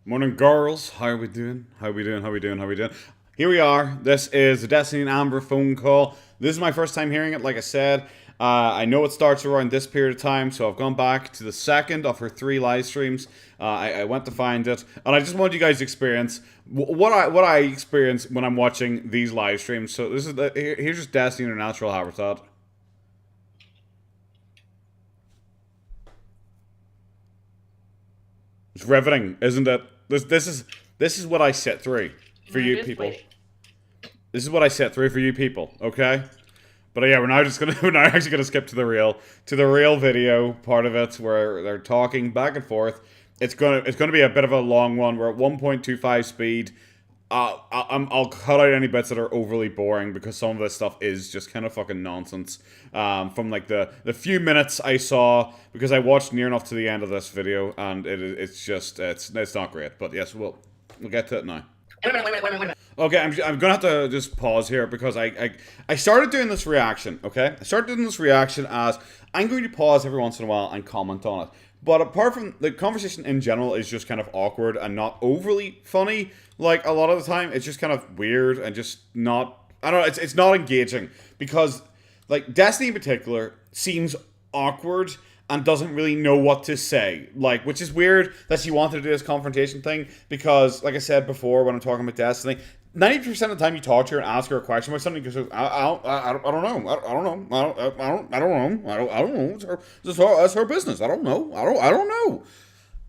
Morning, girls. How are we doing? How are we doing? How are we doing? How are we doing? Here we are. This is the Destiny and Amber phone call. This is my first time hearing it, like I said. I know it starts around this period of time, so I've gone back to the second of her 3 live streams. I went to find it, and I just want you guys to experience what I experience when I'm watching these live streams. So this is here's just Destiny in her natural habitat. It's riveting, isn't it? This is what I sit through for you people. This is what I sit through for you people, okay? But yeah, we're now actually gonna skip to the real video part of it where they're talking back and forth. It's gonna be a bit of a long one. We're at 1.25 speed. I'll cut out any bits that are overly boring because some of this stuff is just kind of fucking nonsense. From like the few minutes I saw, because I watched near enough to the end of this video, and it's not great. But yes, we'll get to it now. Okay, I'm gonna have to just pause here because I started doing this reaction. Okay, I started doing this reaction as I'm going to pause every once in a while and comment on it. But apart from the conversation in general is just kind of awkward and not overly funny, like a lot of the time, it's just kind of weird and just not, I don't know, it's not engaging because like Destiny in particular seems awkward and doesn't really know what to say, like, which is weird that she wanted to do this confrontation thing because, like I said before when I'm talking about Destiny, 90% of the time you talk to her and ask her a question about something, because I don't know, I don't know, that's her business, I don't know.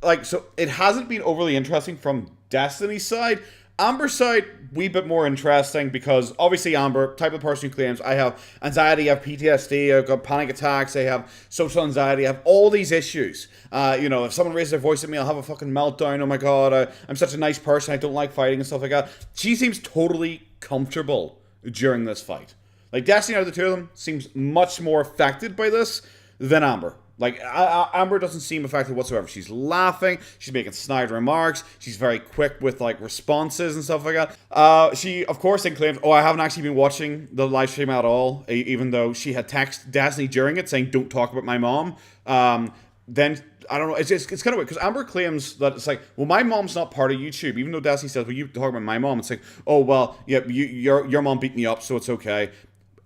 Like, so it hasn't been overly interesting from Destiny's side. Amber's side, wee bit more interesting because obviously Amber, type of person who claims I have anxiety, I have PTSD, I've got panic attacks, I have social anxiety, I have all these issues. If someone raises their voice at me, I'll have a fucking meltdown. Oh my god, I'm such a nice person, I don't like fighting and stuff like that. She seems totally comfortable during this fight. Like, Destiny out of the two of them seems much more affected by this than Amber. Like, Amber doesn't seem affected whatsoever. She's laughing, she's making snide remarks, she's very quick with, like, responses and stuff like that. She, of course, then claims, I haven't actually been watching the live stream at all, even though she had texted Destiny during it saying, don't talk about my mom. Then, I don't know, it's kind of weird, because Amber claims that it's like, well, my mom's not part of YouTube, even though Destiny says, well, you talk about my mom. It's like, oh, well, yeah, your mom beat me up, so it's okay.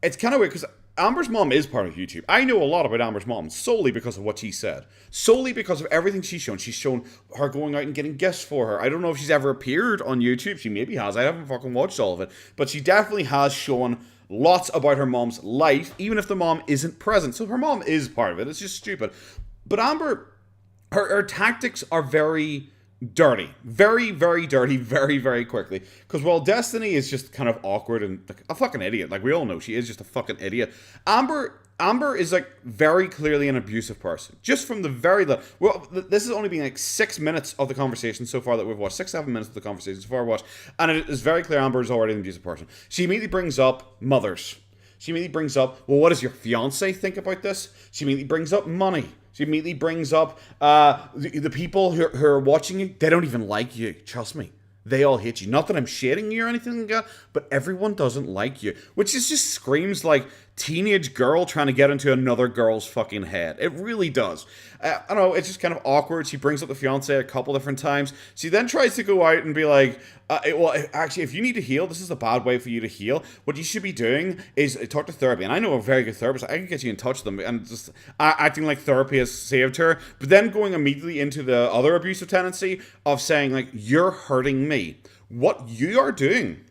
It's kind of weird, because Amber's mom is part of YouTube. I know a lot about Amber's mom solely because of what she said. Solely because of everything she's shown. She's shown her going out and getting gifts for her. I don't know if she's ever appeared on YouTube. She maybe has. I haven't fucking watched all of it. But she definitely has shown lots about her mom's life, even if the mom isn't present. So her mom is part of it. It's just stupid. But Amber, her tactics are very dirty. Very, very dirty, very, very quickly. Because while Destiny is just kind of awkward and like a fucking idiot, like we all know she is just a fucking idiot, Amber is like very clearly an abusive person. Just from the this has only been like 6 minutes of the conversation so far that we've watched. 6-7 minutes of the conversation so far we've watched. And it is very clear Amber is already an abusive person. She immediately brings up mothers. She immediately brings up, well, what does your fiance think about this? She immediately brings up money. She immediately brings up the people who are watching you. They don't even like you. Trust me. They all hate you. Not that I'm shading you or anything like that, but everyone doesn't like you. Which just screams like teenage girl trying to get into another girl's fucking head. It really does. I don't know, it's just kind of awkward. She brings up the fiance a couple different times. She then tries to go out and be like, actually, if you need to heal, this is a bad way for you to heal. What you should be doing is talk to therapy. And I know a very good therapist. I can get you in touch with them. And just acting like therapy has saved her. But then going immediately into the other abusive tendency of saying, like, you're hurting me. What you are doing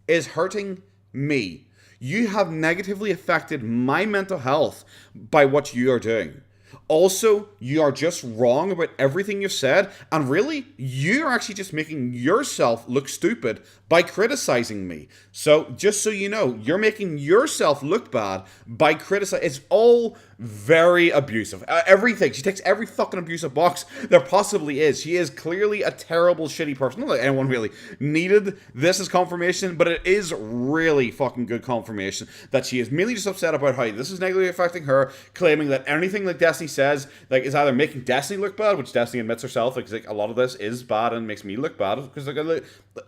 is hurting me. You have negatively affected my mental health by what you are doing. Also, you are just wrong about everything you've said, and really, you're actually just making yourself look stupid by criticizing me. So, just so you know, you're making yourself look bad by criticizing. It's all very abusive. Everything. She takes every fucking abusive box there possibly is. She is clearly a terrible, shitty person. Not that anyone really needed this as confirmation, but it is really fucking good confirmation that she is merely just upset about how this is negatively affecting her, claiming that anything like Destiny says, like, is either making Destiny look bad, which Destiny admits herself, like a lot of this is bad and makes me look bad, because like,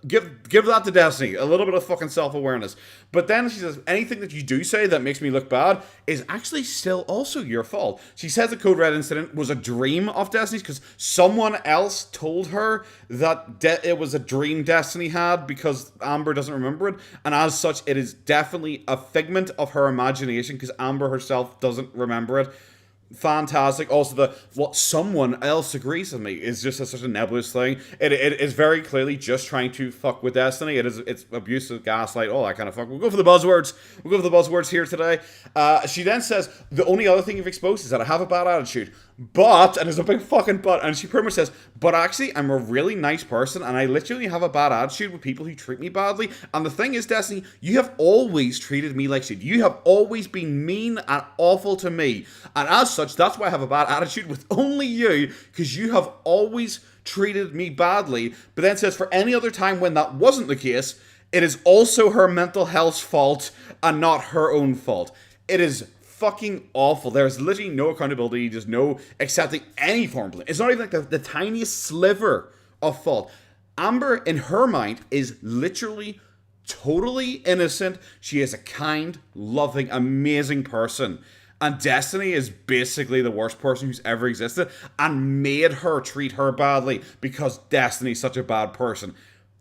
give that to Destiny, a little bit of fucking self-awareness. But then she says, anything that you do say that makes me look bad is actually still also your fault. She says the Code Red incident was a dream of Destiny's because someone else told her that it was a dream Destiny had because Amber doesn't remember it. And as such, it is definitely a figment of her imagination because Amber herself doesn't remember it. Fantastic. Also, what someone else agrees with me is just such a nebulous thing. It is very clearly just trying to fuck with Destiny. It's abusive, gaslight, all that kind of fuck. We'll go for the buzzwords. Here today. She then says the only other thing you've exposed is that I have a bad attitude. But, and there's a big fucking but, and she pretty much says, but actually, I'm a really nice person, and I literally have a bad attitude with people who treat me badly. And the thing is, Destiny, you have always treated me like shit. You have always been mean and awful to me. And as such, that's why I have a bad attitude with only you, because you have always treated me badly. But then says, for any other time when that wasn't the case, it is also her mental health's fault and not her own fault. It is fucking awful. There's literally no accountability. There's no accepting any form of blame. It's not even like the tiniest sliver of fault. Amber, in her mind, is literally totally innocent. She is a kind, loving, amazing person. And Destiny is basically the worst person who's ever existed and made her treat her badly because Destiny's such a bad person.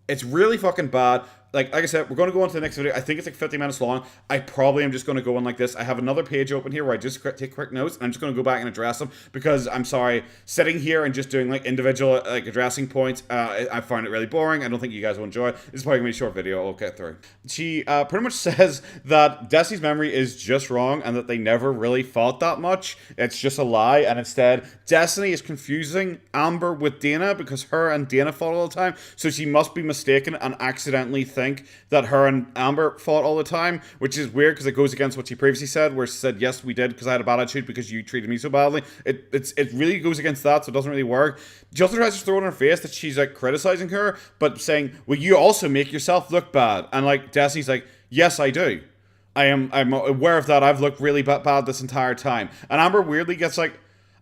It's really fucking bad. Like I said, we're going to go on to the next video. I think it's like 50 minutes long. I probably am just going to go on like this. I have another page open here where I just take quick notes, and I'm just going to go back and address them because I'm sorry, sitting here and just doing like individual like addressing points, I find it really boring. I don't think you guys will enjoy it. This is probably going to be a short video. I'll get through. She pretty much says that Destiny's memory is just wrong and that they never really fought that much. It's just a lie, and instead Destiny is confusing Amber with Dana because her and Dana fought all the time, so she must be mistaken and accidentally think that her and Amber fought all the time, which is weird because it goes against what she previously said, where she said, yes, we did because I had a bad attitude because you treated me so badly. It really goes against that, so it doesn't really work. She also tries to throw it in her face that she's like criticizing her, but saying, well, you also make yourself look bad. And like Destiny's like, yes, I do. I'm aware of that. I've looked really bad this entire time. And Amber weirdly gets like,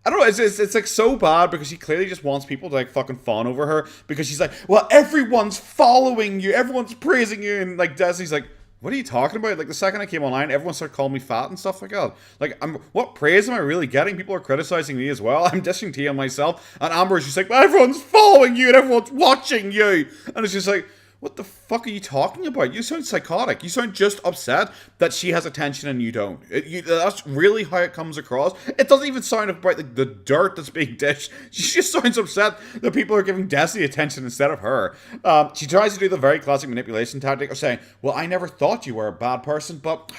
I don't know, it's like so bad because she clearly just wants people to like fucking fawn over her because she's like, well, everyone's following you, everyone's praising you, and like Destiny's like, what are you talking about? Like the second I came online, everyone started calling me fat and stuff like that. Like, what praise am I really getting? People are criticizing me as well. I'm dishing tea on myself, and Amber is just like, well, everyone's following you and everyone's watching you, and it's just like, what the fuck are you talking about? You sound psychotic. You sound just upset that she has attention and you don't. That's really how it comes across. It doesn't even sound about like the dirt that's being dished. She just sounds upset that people are giving Destiny attention instead of her. She tries to do the very classic manipulation tactic of saying, well, I never thought you were a bad person, but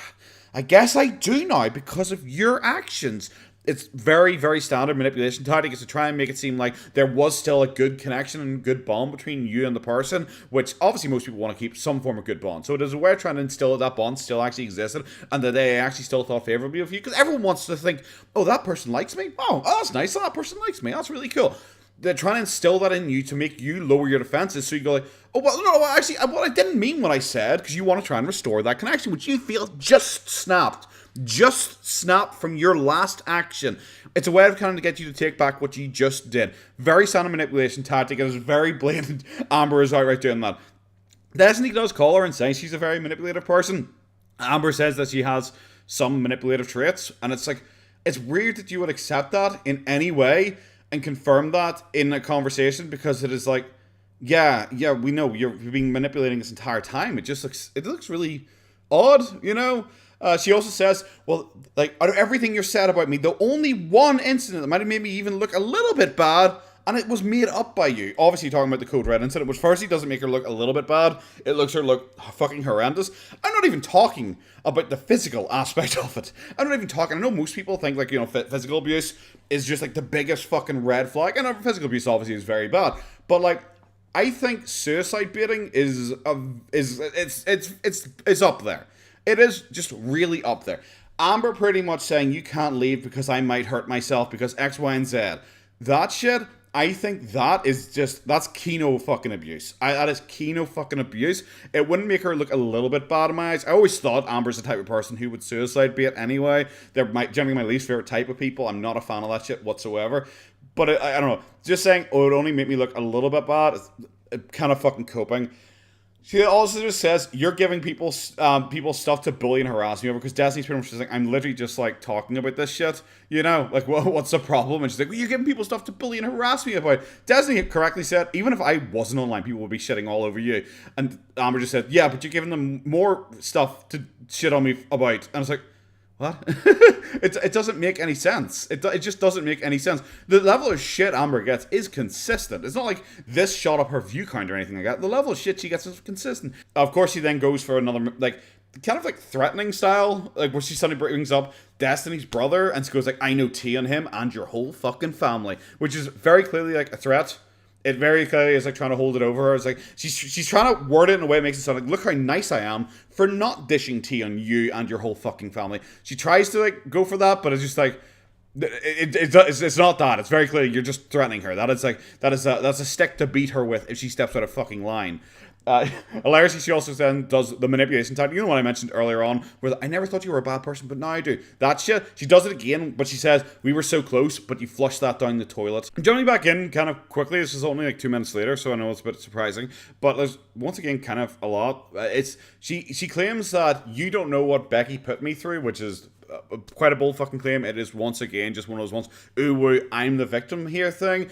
I guess I do now because of your actions. It's very, very standard manipulation tactic is to try and make it seem like there was still a good connection and good bond between you and the person, which obviously most people want to keep some form of good bond. So it is a way of trying to instill that that bond still actually existed and that they actually still thought favorably of you, because everyone wants to think, oh, that person likes me? Oh, that's nice. That person likes me. That's really cool. They're trying to instill that in you to make you lower your defenses, so you go like, oh, well, no, actually, I didn't mean what I said, because you want to try and restore that connection, which you feel just snapped from your last action. It's a way of kind of get you to take back what you just did. Very standard manipulation tactic. It is very blatant. Amber is outright doing that. Destiny does call her and say she's a very manipulative person. Amber says that she has some manipulative traits, and it's like, it's weird that you would accept that in any way and confirm that in a conversation, because it is like, yeah, we know you're being manipulating this entire time. It looks really odd, you know? She also says, well, like, out of everything you're said about me, the only one incident that might have made me even look a little bit bad, and it was made up by you. Obviously, talking about the Code Red incident, which firstly doesn't make her look a little bit bad. It looks her look fucking horrendous. I'm not even talking about the physical aspect of it. I'm not even talking. I know most people think, like, you know, physical abuse is just, like, the biggest fucking red flag. And physical abuse, obviously, is very bad. But, like, I think suicide baiting is up there. It is just really up there. Amber pretty much saying, you can't leave because I might hurt myself because X, Y, and Z. That shit, I think that's Kino fucking abuse. That is Kino fucking abuse. It wouldn't make her look a little bit bad in my eyes. I always thought Amber's the type of person who would suicide bait anyway. They're generally my least favorite type of people. I'm not a fan of that shit whatsoever. But I don't know. Just saying, oh, it would only make me look a little bit bad. It's kind of fucking coping. She also just says, you're giving people stuff to bully and harass me over, because Destiny's pretty much just like, I'm literally just like talking about this shit, you know, like, what's the problem? And she's like, well, you're giving people stuff to bully and harass me about. Destiny correctly said, even if I wasn't online, people would be shitting all over you. And Amber just said, yeah, but you're giving them more stuff to shit on me about. And I was like, what? It doesn't make any sense. It just doesn't make any sense. The level of shit Amber gets is consistent. It's not like this shot up her view count or anything like that. The level of shit she gets is consistent. Of course, she then goes for another, like, kind of like threatening style, like where she suddenly brings up Destiny's brother and she goes like, I know tea on him and your whole fucking family, which is very clearly like a threat. It very clearly is like trying to hold it over her. It's like she's trying to word it in a way that makes it sound like, look how nice I am for not dishing tea on you and your whole fucking family. She tries to like go for that, but it's just like it's not that. It's very clear you're just threatening her. That's a stick to beat her with if she steps out of fucking line. Hilariously, she also then does the manipulation type. You know what I mentioned earlier on, where I never thought you were a bad person, but now I do. That shit. She does it again, but she says, we were so close, but you flushed that down the toilet. Jumping back in kind of quickly, this is only like 2 minutes later, so I know it's a bit surprising, but there's once again kind of a lot. She claims that you don't know what Becky put me through, which is quite a bold fucking claim. It is once again just one of those ones, ooh, woo, I'm the victim here thing.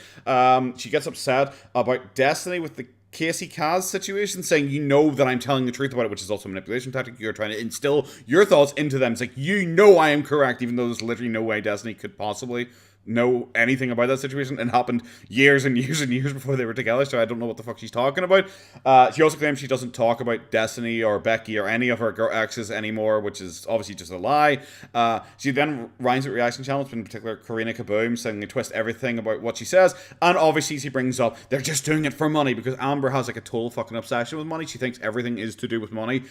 She gets upset about Destiny with the Casey Kaz situation, saying, you know that I'm telling the truth about it, which is also a manipulation tactic. You're trying to instill your thoughts into them. It's like, you know I am correct, even though there's literally no way Destiny could possibly know anything about that situation. It happened years and years and years before they were together, so I don't know what the fuck she's talking about. She also claims she doesn't talk about Destiny or Becky or any of her girl exes anymore, which is obviously just a lie. She then rhymes with reaction channels, in particular Karina Kaboom, saying they twist everything about what she says, and obviously she brings up they're just doing it for money, because Amber has like a total fucking obsession with money. She thinks everything is to do with money.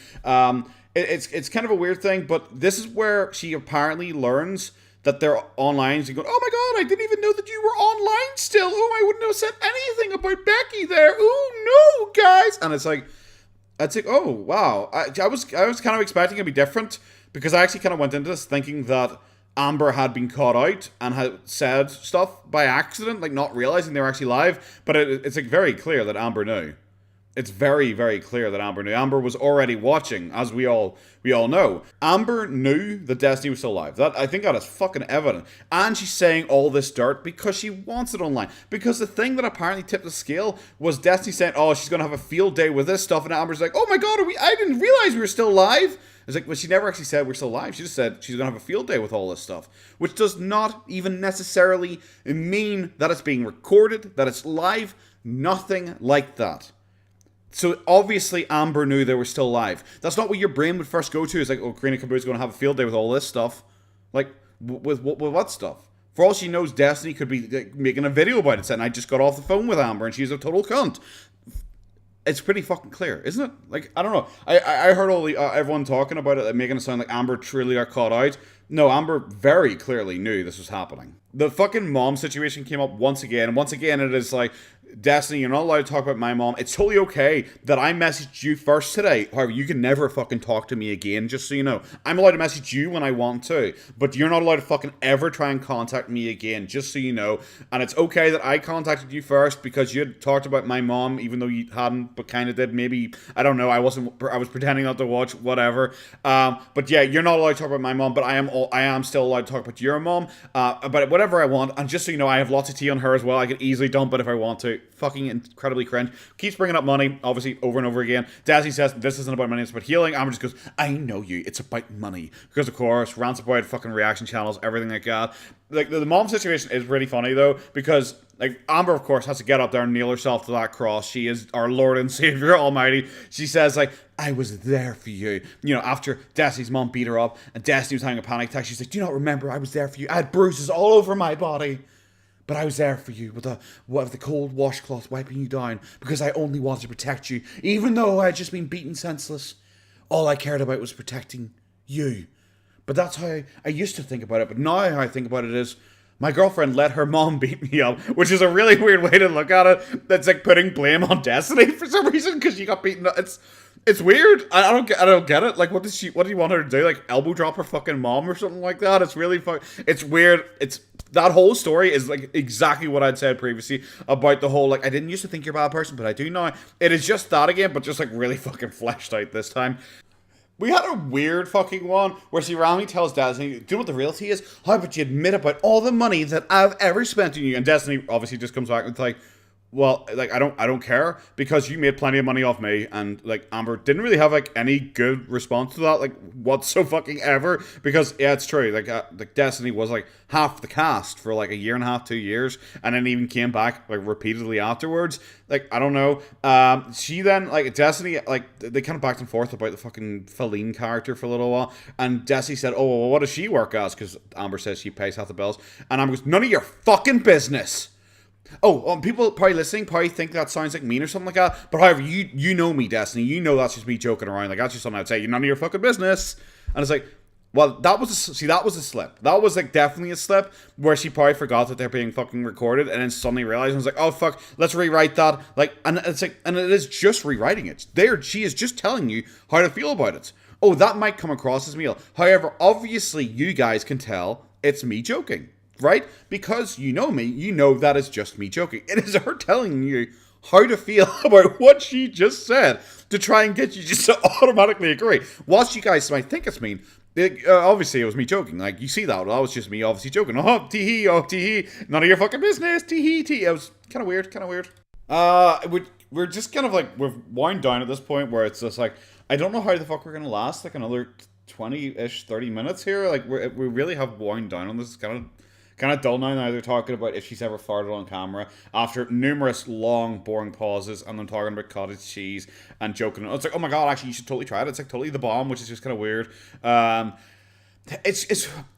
It's kind of a weird thing, but this is where she apparently learns that they're online. So you go, oh my god, I didn't even know that you were online still. Oh, I wouldn't have said anything about Becky there. Oh no, guys. And it's like, oh wow. I was kind of expecting it to be different, because I actually kind of went into this thinking that Amber had been caught out and had said stuff by accident, like not realizing they were actually live. But it's like very clear that Amber knew. It's very, very clear that Amber knew. Amber was already watching, as we all know. Amber knew that Destiny was still alive. I think that is fucking evident. And she's saying all this dirt because she wants it online. Because the thing that apparently tipped the scale was Destiny saying, oh, she's going to have a field day with this stuff. And Amber's like, oh my god, I didn't realize we were still alive. It's like, well, she never actually said we're still alive. She just said she's going to have a field day with all this stuff. Which does not even necessarily mean that it's being recorded, that it's live. Nothing like that. So obviously Amber knew they were still alive. That's not what your brain would first go to. It's like, oh, Karina Kaboom's going to have a field day with all this stuff. Like, with what stuff? For all she knows, Destiny could be like, making a video about it, saying, I just got off the phone with Amber and she's a total cunt. It's pretty fucking clear, isn't it? Like, I don't know. I heard all everyone talking about it, making it sound like Amber truly got caught out. No, Amber very clearly knew this was happening. The fucking mom situation came up once again. And once again, it is like, Destiny, you're not allowed to talk about my mom. It's totally okay that I messaged you first today. However, you can never fucking talk to me again, just so you know. I'm allowed to message you when I want to, but you're not allowed to fucking ever try and contact me again, just so you know. And it's okay that I contacted you first because you had talked about my mom, even though you hadn't, but kind of did. Maybe, I don't know, I was pretending not to watch, whatever. But yeah, you're not allowed to talk about my mom, but I am still allowed to talk about your mom, about whatever I want. And just so you know, I have lots of tea on her as well. I could easily dump it if I want to. Fucking incredibly cringe. Keeps bringing up money, obviously, over and over again. Dazzy says, this isn't about money, it's about healing. Amber just goes, I know you, it's about money. Because, of course, rants about fucking reaction channels, everything like that. Like, the mom situation is really funny, though, because, like, Amber, of course, has to get up there and nail herself to that cross. She is our Lord and Savior Almighty. She says, like, I was there for you. You know, after Destiny's mom beat her up, and Destiny was having a panic attack, she's like, do you not remember I was there for you? I had bruises all over my body. But I was there for you with the cold washcloth wiping you down because I only wanted to protect you. Even though I had just been beaten senseless, all I cared about was protecting you. But that's how I used to think about it. But now how I think about it is, my girlfriend let her mom beat me up, which is a really weird way to look at it. That's like putting blame on Destiny for some reason because she got beaten up. It's weird. I don't get it. Like, what do you want her to do? Like, elbow drop her fucking mom or something like that? It's really it's weird. It's that whole story is like exactly what I'd said previously about the whole like I didn't used to think you're a bad person, but I do now. It is just that again, but just like really fucking fleshed out this time. We had a weird fucking one where she randomly tells Destiny, do you know what the reality is? How about you admit about all the money that I've ever spent on you? And Destiny obviously just comes back and it's like, well, like I don't care because you made plenty of money off me, and like Amber didn't really have like any good response to that, like whatsoever ever. Because yeah, it's true. Like Destiny was like half the cast for like a year and a half, 2 years, and then even came back like repeatedly afterwards. Like I don't know. She then like Destiny like they kind of backed and forth about the fucking Feline character for a little while, and Destiny said, "Oh, well, what does she work as?" Because Amber says she pays half the bills, and Amber goes, "None of your fucking business." Oh, people probably listening probably think that sounds like mean or something like that. But however, you know me, Destiny. You know that's just me joking around. Like that's just something I'd say. You're none of your fucking business. And it's like, well, that was a slip. That was like definitely a slip where she probably forgot that they're being fucking recorded, and then suddenly realized and was like, oh fuck, let's rewrite that. Like, and it's like, and it is just rewriting it. She is just telling you how to feel about it. Oh, that might come across as mean. However, obviously you guys can tell it's me joking. Right? Because you know me, you know that is just me joking. It is her telling you how to feel about what she just said to try and get you just to automatically agree. Whilst you guys might think it's mean, obviously it was me joking. Like, you see that. That was just me obviously joking. Oh, tee-hee. None of your fucking business. Tee-hee. It was kind of weird. We're just kind of like, we've wound down at this point where it's just like, I don't know how the fuck we're going to last like another 20-ish, 30 minutes here. Like, we really have wound down on this kind of dull now. They're talking about if she's ever farted on camera after numerous long, boring pauses, and then talking about cottage cheese and joking. It's like, oh my god, actually, you should totally try it. It's like totally the bomb, which is just kind of weird.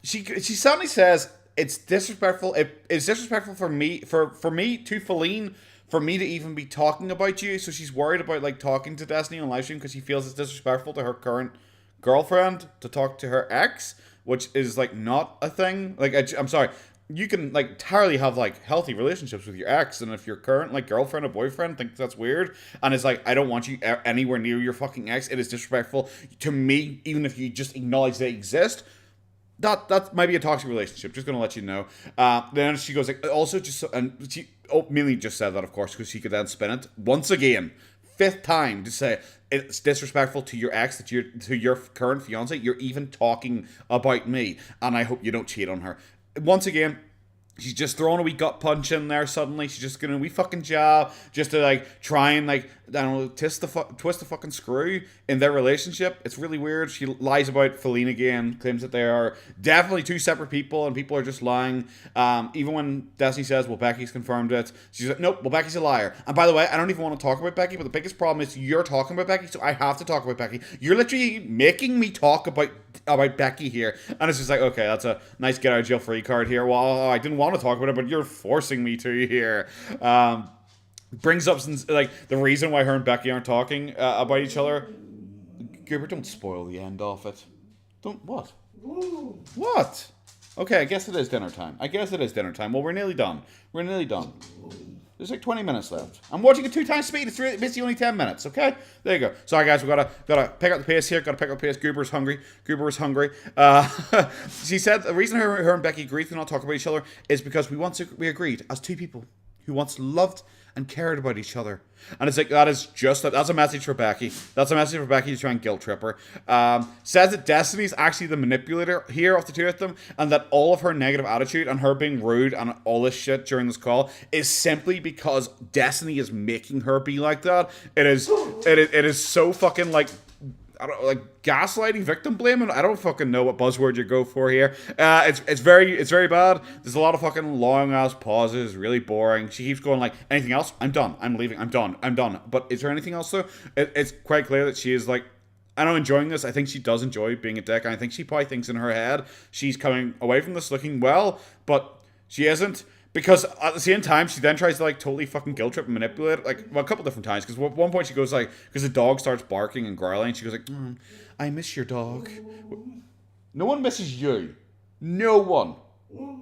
She suddenly says it's disrespectful. It's disrespectful for me to Feline, for me to even be talking about you. So she's worried about like talking to Destiny on livestream because she feels it's disrespectful to her current girlfriend to talk to her ex, which is like not a thing. Like I'm sorry, you can like entirely have like healthy relationships with your ex, and if your current like girlfriend or boyfriend thinks that's weird and is like, I don't want you anywhere near your fucking ex, it is disrespectful to me, even if you just acknowledge they exist. That might be a toxic relationship. Just gonna let you know. Then she goes like, also just, and she mainly just said that of course because she could then spin it once again, fifth time, to say it's disrespectful to your ex that to your current fiance you're even talking about me, and I hope you don't cheat on her. Once again, she's just throwing a wee gut punch in there suddenly. She's just gonna wee fucking jab just to like try and like, I don't know, twist the fucking screw in their relationship. It's really weird. She lies about Feline again, claims that they are definitely two separate people and people are just lying. Even when Destiny says, well, Becky's confirmed it, she's like, nope, well, Becky's a liar. And by the way, I don't even want to talk about Becky, but the biggest problem is you're talking about Becky, so I have to talk about Becky. You're literally making me talk about Becky here. And it's just like, okay, that's a nice get out of jail free card here. Well, I didn't want to talk about it, but you're forcing me to here. Brings up like the reason why her and Becky aren't talking about each other. Goober, don't spoil the end of it. Don't what? What? Okay, I guess it is dinner time. Well, we're nearly done. There's like 20 minutes left. I'm watching at 2 times speed. It's basically only 10 minutes. Okay, there you go. Sorry guys, we gotta pick up the pace here. Gotta pick up the pace. Goober's hungry. She said the reason her and Becky agreed to not talk about each other is because we agreed as two people who once loved and cared about each other. And it's like, that's a message for Becky. That's a message for Becky to try and guilt trip her. Says that Destiny's actually the manipulator here of the two of them, and that all of her negative attitude and her being rude and all this shit during this call is simply because Destiny is making her be like that. It is so fucking like, I don't like gaslighting, victim blaming. I don't fucking know what buzzword you go for here. It's very bad. There's a lot of fucking long ass pauses, really boring. She keeps going like, anything else? I'm done. I'm leaving. I'm done. But is there anything else though? It's quite clear that she is like, I'm enjoying this. I think she does enjoy being a dick, and I think she probably thinks in her head she's coming away from this looking well, but she isn't. Because at the same time, she then tries to like totally fucking guilt trip and manipulate, like, well, a couple different times. Because at one point she goes like, because the dog starts barking and growling, she goes like, I miss your dog. No one misses you. No one.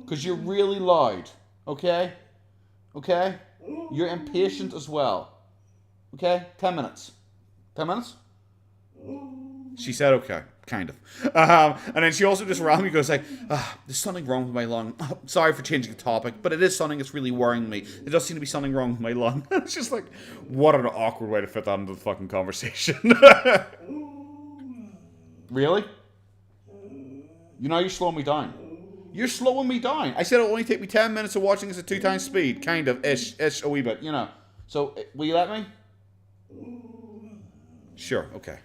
Because you're really loud. Okay? You're impatient as well. Okay? 10 minutes. 10 minutes? She said, okay, kind of. And then she also just randomly goes like, there's something wrong with my lung. Oh, sorry for changing the topic, but it is something that's really worrying me. There does seem to be something wrong with my lung. It's just like, what an awkward way to fit that into the fucking conversation. Really? You know, you're slowing me down. You're slowing me down. I said it'll only take me 10 minutes of watching this at 2 times speed. Kind of, ish, a wee bit, you know. So, will you let me? Sure, okay.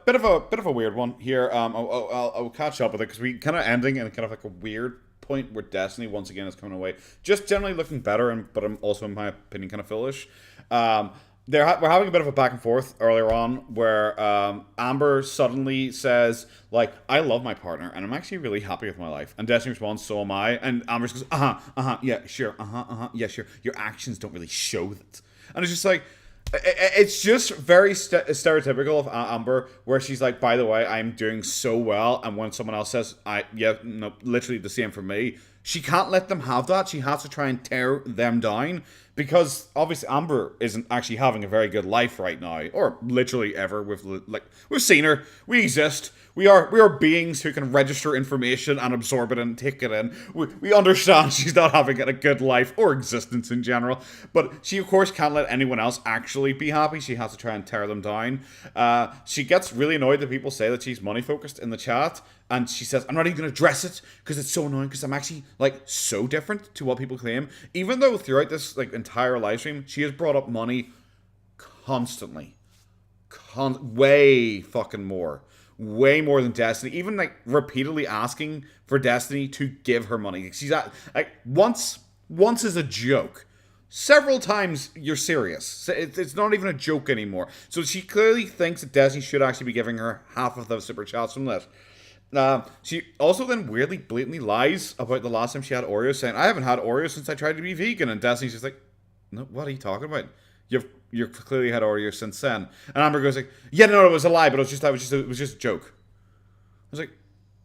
Bit of a weird one here. I'll catch up with it because we kind of ending in kind of like a weird point where Destiny once again is coming away. Just generally looking better, but I'm also, in my opinion, kind of foolish. We're having a bit of a back and forth earlier on where Amber suddenly says, like, I love my partner and I'm actually really happy with my life. And Destiny responds, so am I. And Amber goes, yeah, sure, yeah, sure. Your actions don't really show that. And it's just like, it's just very stereotypical of Amber, where she's like, by the way, I'm doing so well, and when someone else says, literally the same for me, she can't let them have that. She has to try and tear them down, because obviously Amber isn't actually having a very good life right now, or literally ever. We've seen her, we exist. We are beings who can register information and absorb it and take it in. We understand she's not having a good life or existence in general, but she of course can't let anyone else actually be happy. She has to try and tear them down. She gets really annoyed that people say that she's money focused in the chat, and she says, I'm not even going to address it because it's so annoying, because I'm actually like so different to what people claim. Even though throughout this like entire live stream she has brought up money constantly, way fucking more. Way more than Destiny, even like repeatedly asking for Destiny to give her money. She's at like once is a joke, several times you're serious. It's not even a joke anymore. So she clearly thinks that Destiny should actually be giving her half of the super chats from this. She also then weirdly, blatantly lies about the last time she had Oreos, saying, I haven't had Oreos since I tried to be vegan. And Destiny's just like, no, what are you talking about? You've clearly had Oreos since then. And Amber goes like, yeah, no, it was a lie, but it was just a joke. I was like,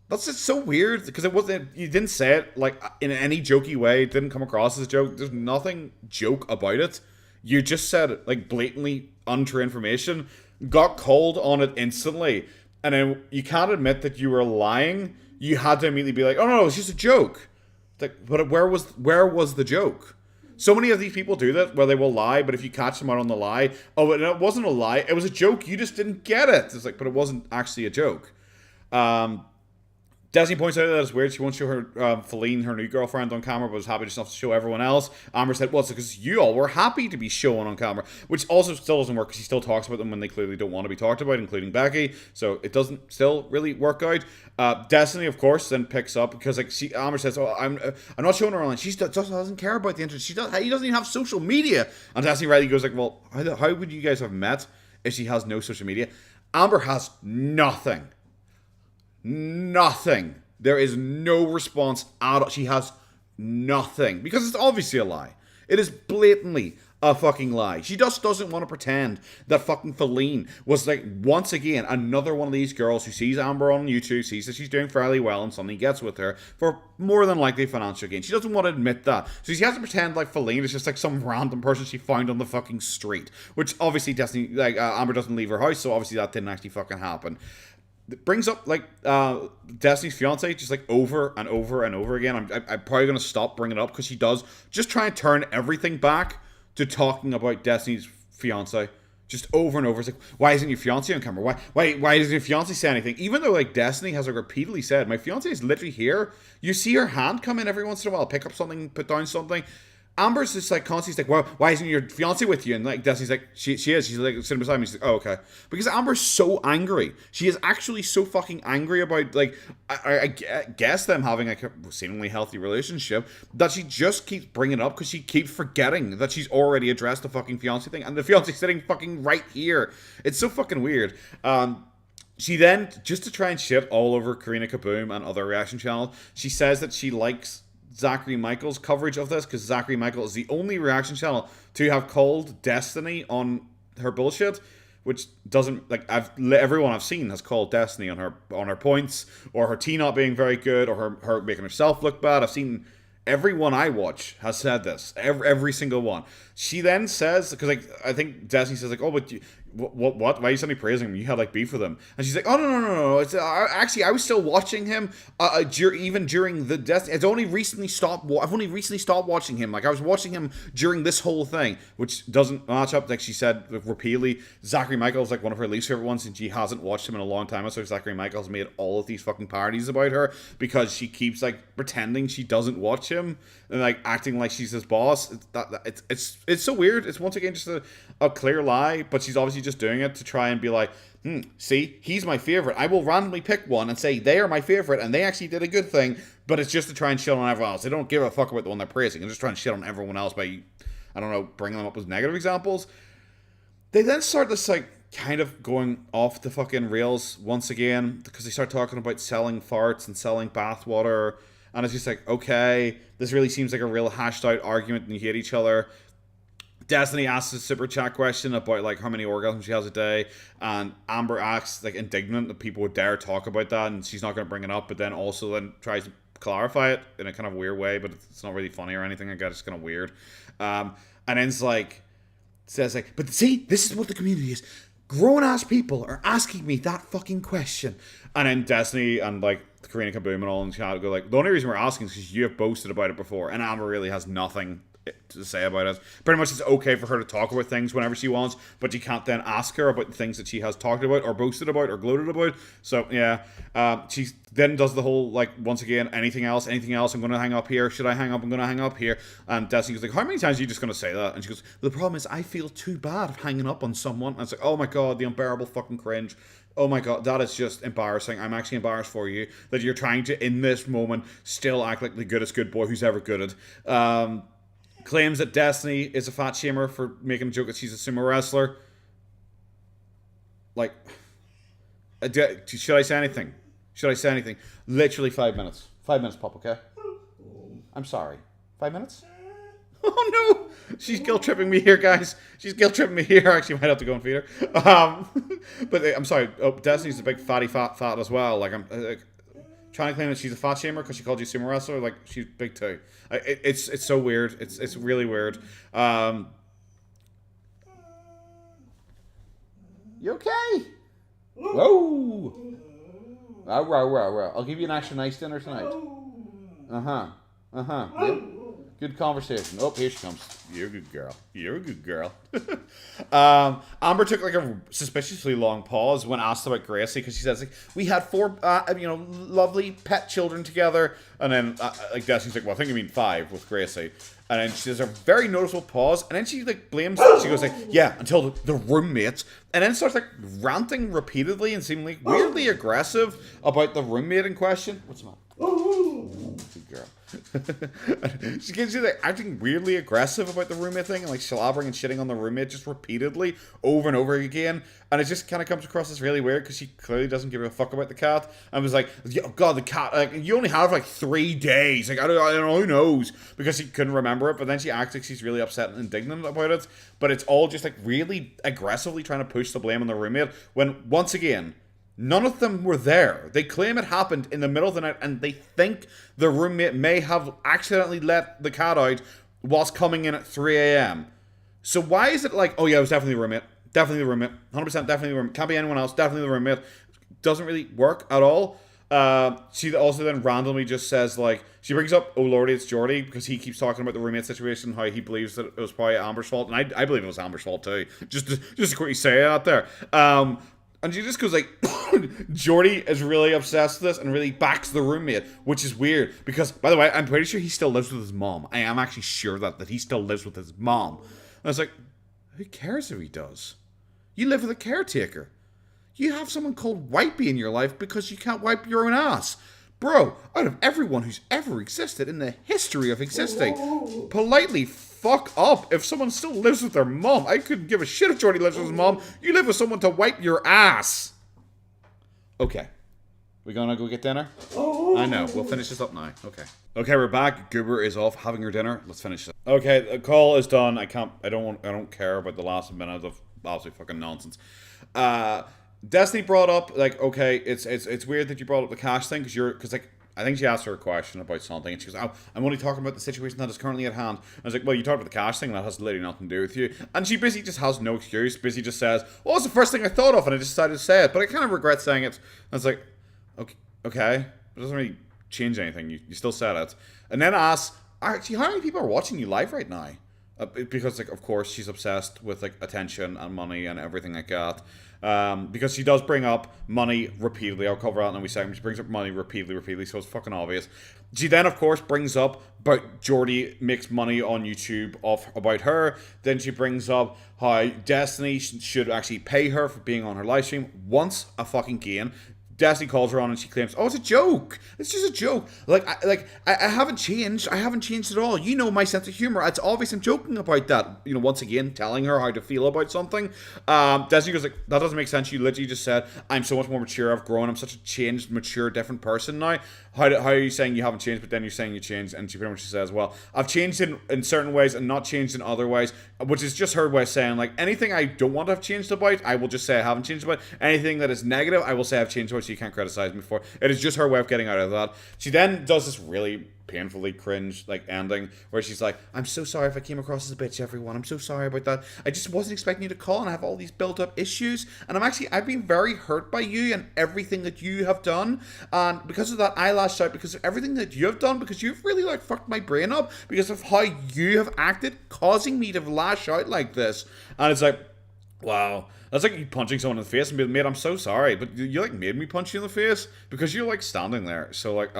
that's just so weird, because you didn't say it like in any jokey way. It didn't come across as a joke. There's nothing joke about it. You just said it like blatantly untrue information, got called on it instantly, and then you can't admit that you were lying. You had to immediately be like, oh no, it's just a joke. Like, but where was the joke? So many of these people do that, where they will lie, but if you catch them out on the lie, oh, it wasn't a lie, it was a joke, you just didn't get it. It's like, but it wasn't actually a joke. Destiny points out that it's weird she won't show her Feline, her new girlfriend, on camera, but was happy just enough to show everyone else. Amber said, well, it's because you all were happy to be shown on camera, which also still doesn't work, because he still talks about them when they clearly don't want to be talked about, including Becky, so it doesn't still really work out. Destiny, of course, then picks up, because like Amber says, oh, I'm not showing her online. She just doesn't care about the internet. He doesn't even have social media. And Destiny rightly goes like, well, how would you guys have met if she has no social media? Amber has nothing. There is no response at all. She has nothing, because it's obviously a lie. It is blatantly a fucking lie. She just doesn't want to pretend that fucking Feline was like, once again, another one of these girls who sees Amber on YouTube, sees that she's doing fairly well, and suddenly gets with her for more than likely financial gain. She doesn't want to admit that. So she has to pretend like Feline is just like some random person she found on the fucking street, which obviously Amber doesn't leave her house, so obviously that didn't actually fucking happen. It brings up like Destiny's fiance just like over and over and over again. I'm probably gonna stop bringing it up, because she does just try and turn everything back to talking about Destiny's fiance just over and over. It's like, why isn't your fiance on camera? Why doesn't your fiance say anything? Even though like Destiny has like repeatedly said, my fiance is literally here. You see her hand come in every once in a while, pick up something, put down something. Amber's just like constantly like, well, why isn't your fiance with you? And like Destiny's like, she is. She's like sitting beside me. She's like, oh, okay. Because Amber's so angry. She is actually so fucking angry about like, I guess them having like a seemingly healthy relationship, that she just keeps bringing it up, because she keeps forgetting that she's already addressed the fucking fiance thing, and the fiance's sitting fucking right here. It's so fucking weird. She then, just to try and shit all over Karina Kaboom and other reaction channels, she says that she likes Zachary Michael's coverage of this, because Zachary Michael is the only reaction channel to have called Destiny on her bullshit, which doesn't, like, everyone I've seen has called Destiny on her points, or her tea not being very good, or her making herself look bad. I've seen everyone I watch has said this, every single one. She then says, because like I think Destiny says like, oh, but What? Why are you suddenly praising him? You had like beef with him, and she's like, "Oh no! It's actually I was still watching him even during the death. It's only recently stopped. I've only recently stopped watching him. Like I was watching him during this whole thing, which doesn't match up. Like she said repeatedly, Zachary Michael's like one of her least favorite ones, and she hasn't watched him in a long time. So Zachary Michael's made all of these fucking parodies about her because she keeps like pretending she doesn't watch him and like acting like she's his boss. It's so weird. It's once again just a clear lie, but she's obviously just doing it to try and be like, see, he's my favorite. I will randomly pick one and say they are my favorite and they actually did a good thing, but it's just to try and shit on everyone else. They don't give a fuck about the one they're praising. They're just trying to shit on everyone else by, I don't know, bringing them up with negative examples. They then start this like kind of going off the fucking rails once again because they start talking about selling farts and selling bathwater, and it's just like, okay, this really seems like a real hashed out argument and you hate each other. Destiny asks a super chat question about like how many orgasms she has a day, and Amber acts like indignant that people would dare talk about that, and she's not going to bring it up, but then also then tries to clarify it in a kind of weird way, but it's not really funny or anything. I guess it's kind of weird. And then it's like says like, but see, this is what the community is. Grown ass people are asking me that fucking question, and then Destiny and like Karina Kaboom and all in chat go like, the only reason we're asking is because you have boasted about it before, and Amber really has nothing to say about it. Pretty much it's okay for her to talk about things whenever she wants, but you can't then ask her about the things that she has talked about or boasted about or gloated about. So yeah, she then does the whole like, once again, anything else, I'm going to hang up here. Should I hang up? I'm going to hang up here. And Destiny goes like, how many times are you just going to say that? And she goes, the problem is I feel too bad hanging up on someone. And it's like, oh my god, the unbearable fucking cringe. Oh my god, that is just embarrassing. I'm actually embarrassed for you that you're trying to, in this moment, still act like the goodest good boy who's ever gooded. Claims that Destiny is a fat shamer for making a joke that she's a sumo wrestler. Like, should I say anything? Literally 5 minutes. 5 minutes, Pop, okay? I'm sorry. 5 minutes? Oh no! She's guilt tripping me here, guys. She's guilt tripping me here. Actually, I might have to go and feed her. But I'm sorry. Oh, Destiny's a big fatty fat as well. Like, I'm trying to claim that she's a fat shamer because she called you sumo wrestler. Like, she's big too. It's so weird. It's really weird. You okay? Whoa! I'll give you an extra nice dinner tonight. Yep. Good conversation. Oh, here she comes. You're a good girl. Amber took like a suspiciously long pause when asked about Gracie because she says like, we had 4 lovely pet children together, and then like Destiny's like, well, I think you mean 5 with Gracie. And then she does a very noticeable pause, and then she like blames. She goes like, yeah, until the roommates, and then starts like ranting repeatedly and seemingly weirdly aggressive about the roommate in question. What's the matter? Good girl. She gets you like acting weirdly aggressive about the roommate thing and like slobbering and shitting on the roommate just repeatedly over and over again, and it just kind of comes across as really weird because she clearly doesn't give a fuck about the cat and was like, oh god, the cat, like, you only have like 3 days, like I don't know, who knows, because she couldn't remember it, but then she acts like she's really upset and indignant about it, but it's all just like really aggressively trying to push the blame on the roommate when once again none of them were there. They claim it happened in the middle of the night, and they think the roommate may have accidentally let the cat out whilst coming in at 3 a.m. So why is it like, oh yeah, it was definitely the roommate. 100% definitely the roommate. Can't be anyone else. Definitely the roommate. Doesn't really work at all. She also then randomly just says like, she brings up, oh lordy, it's Jordy, because he keeps talking about the roommate situation, how he believes that it was probably Amber's fault, and I believe it was Amber's fault too. Just to quickly say it out there. And she just goes like, Jordy is really obsessed with this and really backs the roommate, which is weird because, by the way, I'm pretty sure he still lives with his mom. I am actually sure that he still lives with his mom. And I was like, who cares if he does? You live with a caretaker. You have someone called Wipey in your life because you can't wipe your own ass. Bro, out of everyone who's ever existed in the history of existing, politely fuck up if someone still lives with their mom. I couldn't give a shit if Jordy lives with his mom. You live with someone to wipe your ass. Okay. We gonna go get dinner? I know. We'll finish this up now. Okay, we're back. Goober is off having her dinner. Let's finish this. Okay, the call is done. I don't care about the last minute of absolute fucking nonsense. Destiny brought up like, okay, it's weird that you brought up the cash thing because like I think she asked her a question about something, and she goes, "Oh, I'm only talking about the situation that is currently at hand." I was like, "Well, you talked about the cash thing, that has literally nothing to do with you." And she basically just has no excuse. Basically, just says, "Well, it's the first thing I thought of, and I just decided to say it." But I kind of regret saying it. I was like, "Okay, it doesn't really change anything. You still said it." And then asks, "Actually, how many people are watching you live right now?" Because, like, of course, she's obsessed with, like, attention and money and everything like that. Because she does bring up money repeatedly. I'll cover that in a wee second. She brings up money repeatedly, so it's fucking obvious. She then, of course, brings up about Jordy makes money on YouTube about her. Then she brings up how Destiny should actually pay her for being on her live stream once a fucking again. Destiny calls her on and she claims, "Oh, it's a joke. It's just a joke. I haven't changed. I haven't changed at all. You know my sense of humor. It's obvious I'm joking about that." You know, once again, telling her how to feel about something. Destiny goes like, "That doesn't make sense. You literally just said I'm so much more mature. I've grown. I'm such a changed, mature, different person now. How are you saying you haven't changed, but then you're saying you changed?" And she pretty much says, "Well, I've changed in certain ways and not changed in other ways," which is just her way of saying, like, anything I don't want to have changed about, I will just say I haven't changed about. Anything that is negative, I will say I've changed about. So you can't criticize me for. It is just her way of getting out of that. She then does this really painfully cringe like ending where she's like, "I'm so sorry if I came across as a bitch, everyone. I'm so sorry about that. I just wasn't expecting you to call, and I have all these built up issues, and I've been very hurt by you and everything that you have done, and because of that I lashed out because of everything that you have done, because you've really like fucked my brain up because of how you have acted, causing me to lash out like this." And it's like, wow. That's like you punching someone in the face and being, "Mate, I'm so sorry, but you like made me punch you in the face because you're like standing there." So like,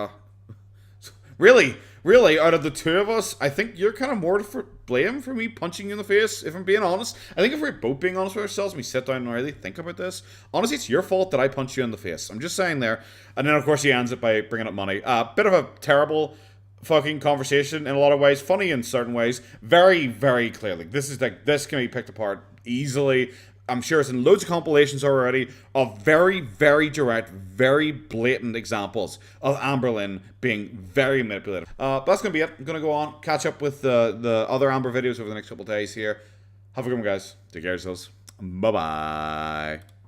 really, out of the two of us, I think you're kind of more to blame for me punching you in the face, if I'm being honest. I think if we're both being honest with ourselves and we sit down and really think about this, honestly, it's your fault that I punched you in the face. I'm just saying there. And then, of course, he ends it by bringing up money. Bit of a terrible fucking conversation in a lot of ways, funny in certain ways, very, very clearly. This can be picked apart easily. I'm sure it's in loads of compilations already of very, very direct, very blatant examples of Amberlynn being very manipulative. But that's going to be it. I'm going to go on, catch up with the other Amber videos over the next couple of days here. Have a good one, guys. Take care of yourselves. Bye-bye.